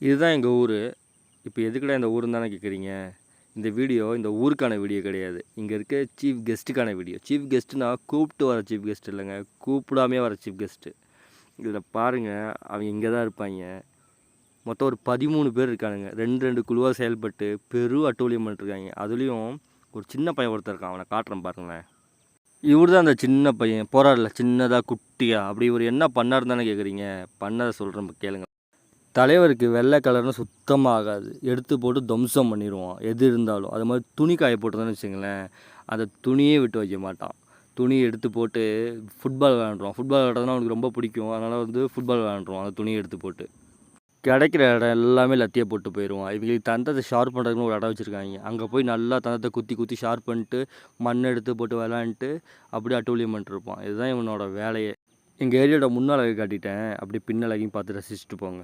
இதுதான் எங்கள் ஊர். இப்போ எதுக்குடா இந்த ஊருன்னு தானே கேட்குறீங்க. இந்த வீடியோ இந்த ஊருக்கான வீடியோ கிடையாது. இங்கே இருக்க சீஃப் கெஸ்ட்டுக்கான வீடியோ. சீஃப் கெஸ்ட்டுனா கூப்பிட்டு வர சீஃப் கெஸ்ட் இல்லைங்க, கூப்பிடாமே வர சீஃப் கெஸ்ட்டு. இதில் பாருங்கள், அவங்க இங்கே தான் இருப்பாங்க. மொத்தம் ஒரு 13 பேர் இருக்கானுங்க. 2 குழுவாக செயல்பட்டு பெரும் அட்டூழியம் பண்ணிட்டுருக்காங்க. அதுலேயும் ஒரு சின்ன பையன் ஒருத்தர் இருக்கான், அவனை காட்டுறேன் பாருங்களேன். இவர் தான் அந்த சின்ன பையன் போராடல, சின்னதாக குட்டியாக. அப்படி இவர் என்ன பண்ணாருன்னு தானே கேட்குறீங்க. பண்ணதை சொல்கிறேன் கேளுங்க. தலைவருக்கு வெள்ளை கலர்னு சுத்தமாக ஆகாது. எடுத்து போட்டு துவம்சம் பண்ணிடுவான் எது இருந்தாலும். அது மாதிரி துணி காய போட்டுருந்தான்னு வச்சுங்களேன், அந்த துணியே விட்டு வைக்க மாட்டான். துணியை எடுத்து போட்டு ஃபுட்பால் விளாண்டுருவான். ஃபுட்பால் விளாட்றதுனா அவனுக்கு ரொம்ப பிடிக்கும். அதனால் ஃபுட்பால் விளாண்டுருவான் அந்த துணியை எடுத்து போட்டு. கிடைக்கிற இடம் எல்லாமே லத்தியை போட்டு போயிடுவான். இவங்களுக்கு தந்தத்தை ஷார்ப் பண்ணுறதுக்குன்னு ஒரு இடம் வச்சுருக்காங்க. அங்கே போய் நல்லா தந்தத்தை குத்தி ஷார்ப் பண்ணிட்டு மண் எடுத்து போட்டு விளாண்டுட்டு அப்படியே அட்டூழியம் பண்ணிட்டுருப்பான். இதுதான் இவனோட வேலையே. எங்கள் ஏரியாவோட முன்னழகு காட்டிட்டேன், அப்படி பின்னழகையும் பார்த்து ரசிச்சுட்டு போங்க.